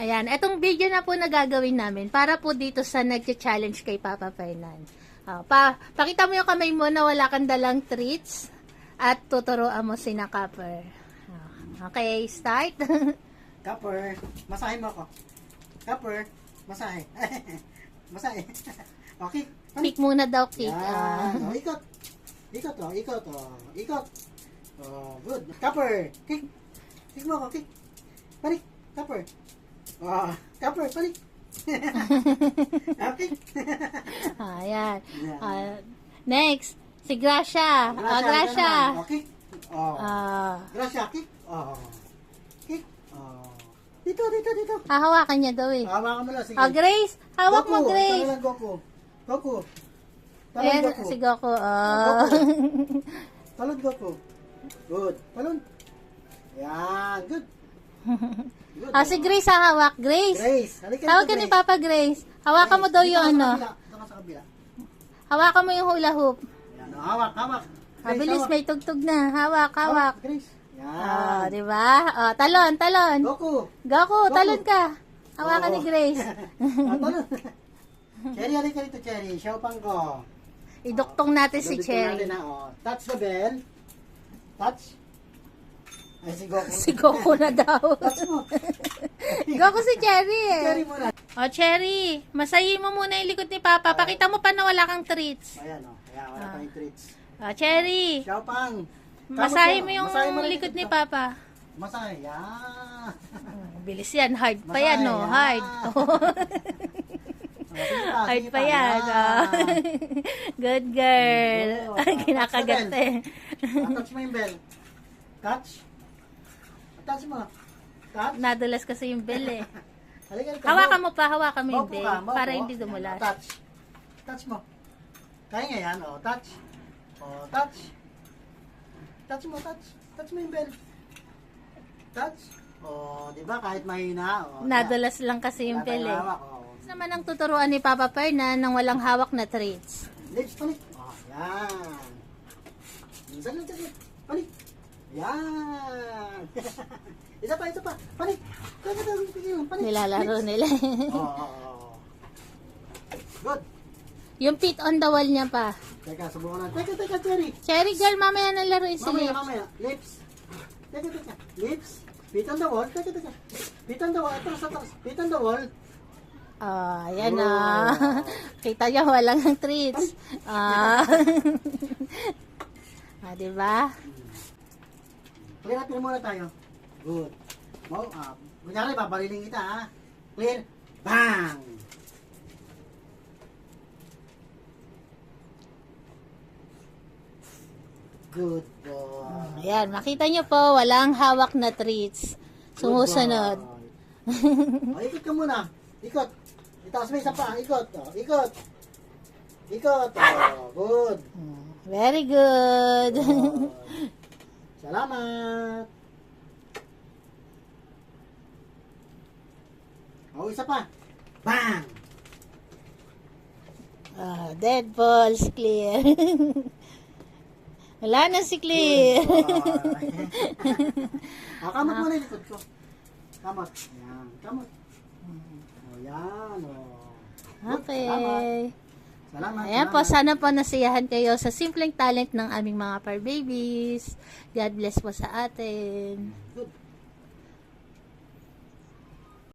Ayan, etong video na po na gagawin namin para po dito sa nagcha-challenge kay Papa Fernan. Pakita mo yung kamay mo na wala kang dalang treats at tuturuan mo si na Copper. Okay, start. Copper, masahe mo ako. Copper, masahe. Masahe. Okay. Kick muna daw, kick. Yan. Ikot. Ikot, ikot, ikot. Good. Copper, kick. Kick mo ako, kick. Balik. Copper. Copper, balik. Okay. Ayan. Next, si Gracia. Gracia. Okay. Gracia, kick. Kick. Dito. Hahawakan niya daw eh. Hawakan mo lang, sige. Grace. Hawak mo, Grace. Talon Goku. Goku. Talon Ayan, Goku. si Goku. Talon Goku. Good. Talon. Yan. Good. Good. Si Grace hawak. Grace. Grace. Halika Tawag dito, ka ni Grace. Papa Grace. Hawakan mo daw Dito yung ka sa ano. kabila. Dito ka sa kabila. Hawakan mo yung hula hoop. Yan. Hawak. Grace, Mabilis, hawak. may tugtog na. Hawak. Grace. Yan. Di ba? Talon. Goku. Goku, talon ka. Hawakan ni Grace. Talon. Cherry, halika dito, Cherry. Xiaopang ko. Iduktong natin si Dito Cherry. natin na, Touch the bell. Touch. Ay, si Goku. Si Goku na daw. Touch mo. Goku si Cherry eh. Cherry muna. Cherry, masayin mo muna yung likod ni Papa. Pakita mo pa na wala kang treats. Ayan, Ayan, wala tayong treats. Cherry, Xiaopang. masahin mo yung Masahin mo rin likod dito. ni Papa. Masahe. Yan. Bilis yan. Hard pa yan, no? Hard. Hard pa yan. Good girl. Kinakagat eh. Touch mo yung bell. Touch. Touch mo. Touch. Nadulas kasi yung bell eh. Halika. Hawakan mo yung Maupo bell ka, maupo. para hindi Yan, dumulas. Touch. Touch mo. Kaya nga yan. Touch. Touch. Touch mo, touch. Touch mo yung bell. Touch. Di ba? Kahit mahina. Nadulas lang kasi yung bell eh. Naman ang tuturuan ni Papa Fernan ng walang hawak na treats. Lips, panik. Yan. Minsan lang kasi. Panik. Yan. Isa pa. Panik. Panik. Nilalaro nila. Good. Yung feet on the wall niya pa. Teka, subukan natin. Teka, Cherry. Cherry girl, mamaya na laruin si Lips. Mamaya. Lips. Teka. Lips. Feet on the wall. Teka. Feet on the wall. Atras. Feet on the wall. Ayan na. Kita niya, walang treats. Diba? Clear muna tayo. Good. Kunyari, babariling kita, ha? Clear. Bang! Good boy. Ayan, makita niyo po, walang hawak na treats. Sumusunod. Ikot ka muna. Ikot. Itaas mo isa pa. Ikot. Ikot. Good. Very good. Salamat. Isa pa. Bang! Dead balls, clear. Wala na si Clear. Kamot mo na yung likod ko. Kamot. Yan. Kamot. Yan. Okay. Salamat. Ayan po, sana po nasiyahan kayo sa simpleng talent ng aming mga fur babies. God bless po sa atin. Good.